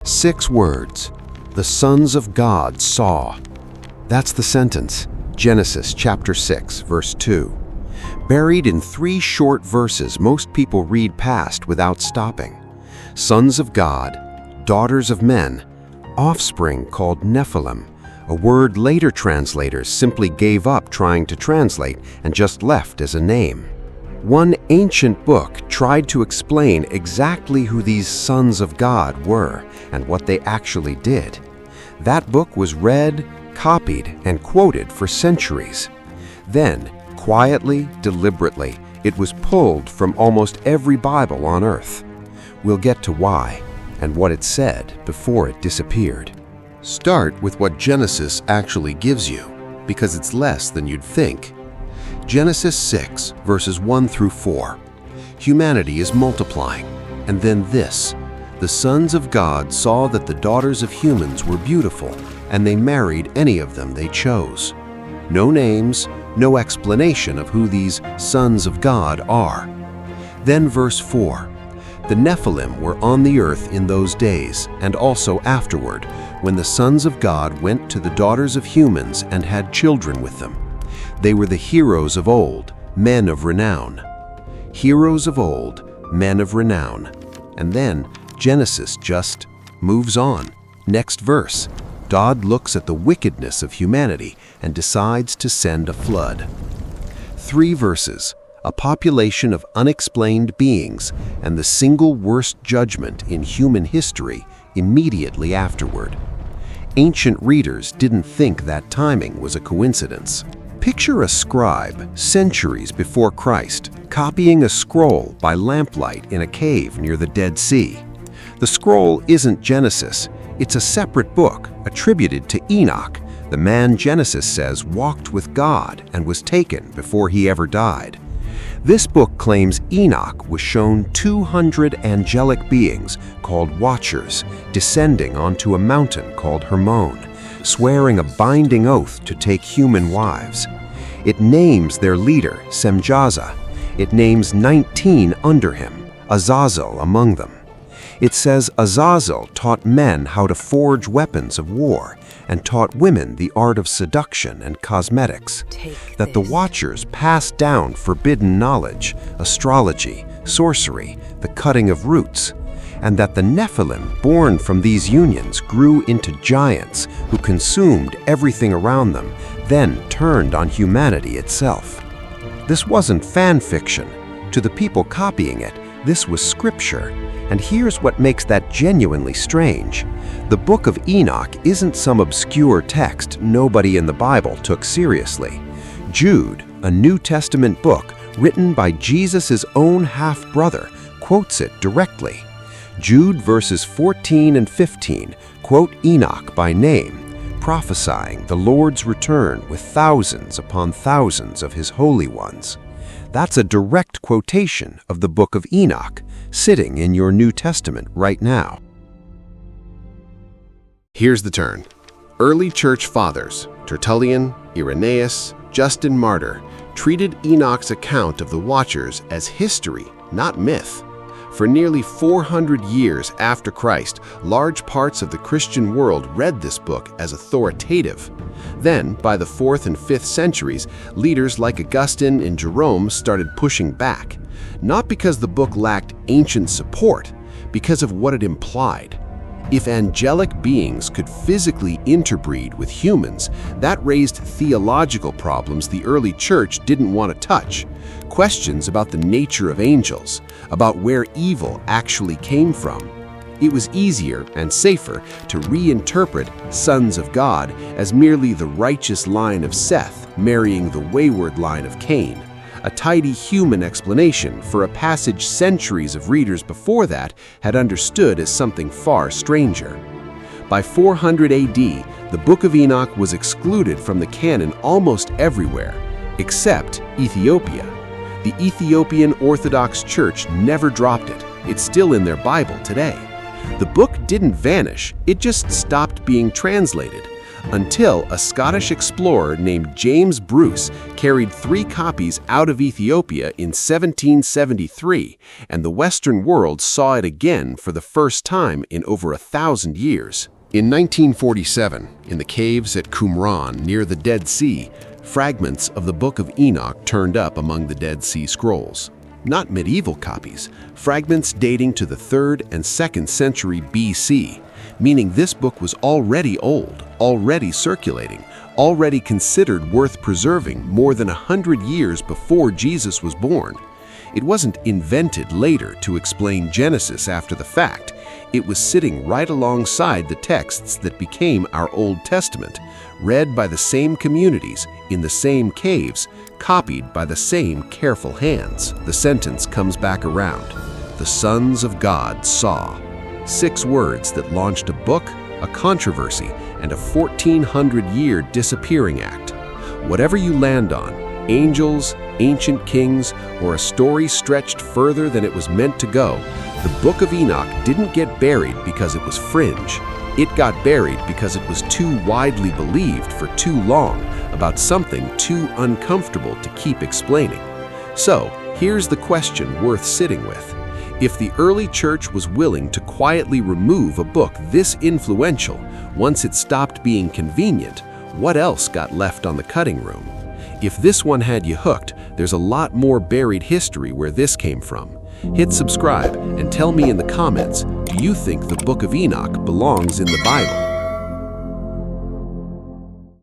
6 words. The sons of God saw. That's the sentence. Genesis chapter 6, verse 2. Buried in 3 short verses most people read past without stopping. Sons of God, daughters of men, offspring called Nephilim, a word later translators simply gave up trying to translate and just left as a name. One ancient book tried to explain exactly who these sons of God were and what they actually did. That book was read, copied, and quoted for centuries. Then, quietly, deliberately, it was pulled from almost every Bible on earth. We'll get to why and what it said before it disappeared. Start with what Genesis actually gives you, because it's less than you'd think. Genesis 6, verses 1 through 4. Humanity is multiplying, and then this. The sons of God saw that the daughters of humans were beautiful, and they married any of them they chose. No names, no explanation of who these sons of God are. Then verse 4. The Nephilim were on the earth in those days, and also afterward, when the sons of God went to the daughters of humans and had children with them. They were the heroes of old, men of renown. Heroes of old, men of renown. And then Genesis just moves on. Next verse. God looks at the wickedness of humanity and decides to send a flood. 3 verses. A population of unexplained beings and the single worst judgment in human history immediately afterward. Ancient readers didn't think that timing was a coincidence. Picture a scribe centuries before Christ copying a scroll by lamplight in a cave near the Dead Sea. The scroll isn't Genesis, it's a separate book attributed to Enoch, the man Genesis says walked with God and was taken before he ever died. This book claims Enoch was shown 200 angelic beings called Watchers descending onto a mountain called Hermon, swearing a binding oath to take human wives. It names their leader, Semjaza. It names 19 under him, Azazel among them. It says Azazel taught men how to forge weapons of war and taught women the art of seduction and cosmetics. That the Watchers passed down forbidden knowledge, astrology, sorcery, the cutting of roots, and that the Nephilim born from these unions grew into giants who consumed everything around them, then turned on humanity itself. This wasn't fan fiction. To the people copying it, this was scripture. And here's what makes that genuinely strange. The Book of Enoch isn't some obscure text nobody in the Bible took seriously. Jude, a New Testament book written by Jesus' own half-brother, quotes it directly. Jude verses 14 and 15 quote Enoch by name, prophesying the Lord's return with thousands upon thousands of his holy ones. That's a direct quotation of the Book of Enoch, sitting in your New Testament right now. Here's the turn. Early church fathers, Tertullian, Irenaeus, Justin Martyr, treated Enoch's account of the Watchers as history, not myth. For nearly 400 years after Christ, large parts of the Christian world read this book as authoritative. Then, by the 4th and 5th centuries, leaders like Augustine and Jerome started pushing back, not because the book lacked ancient support, because of what it implied. If angelic beings could physically interbreed with humans, that raised theological problems the early church didn't want to touch. Questions about the nature of angels, about where evil actually came from. It was easier and safer to reinterpret sons of God as merely the righteous line of Seth marrying the wayward line of Cain, a tidy human explanation for a passage centuries of readers before that had understood as something far stranger. By 400 AD, the Book of Enoch was excluded from the canon almost everywhere, except Ethiopia. The Ethiopian Orthodox Church never dropped it. It's still in their Bible today. The book didn't vanish, it just stopped being translated. until a Scottish explorer named James Bruce carried 3 copies out of Ethiopia in 1773, and the Western world saw it again for the first time in over 1,000 years. In 1947, in the caves at Qumran near the Dead Sea, fragments of the Book of Enoch turned up among the Dead Sea Scrolls. Not medieval copies, fragments dating to the 3rd and 2nd century BC, meaning this book was already old, already circulating, already considered worth preserving more than 100 years before Jesus was born. It wasn't invented later to explain Genesis after the fact. It was sitting right alongside the texts that became our Old Testament, read by the same communities, in the same caves, copied by the same careful hands. The sentence comes back around. The sons of God saw. 6 words that launched a book, a controversy, and a 1,400-year disappearing act. Whatever you land on, angels, ancient kings, or a story stretched further than it was meant to go, the Book of Enoch didn't get buried because it was fringe. It got buried because it was too widely believed for too long about something too uncomfortable to keep explaining. So, here's the question worth sitting with. If the early church was willing to quietly remove a book this influential once it stopped being convenient, what else got left on the cutting room? If this one had you hooked, there's a lot more buried history where this came from. Hit subscribe and tell me in the comments, do you think the Book of Enoch belongs in the Bible?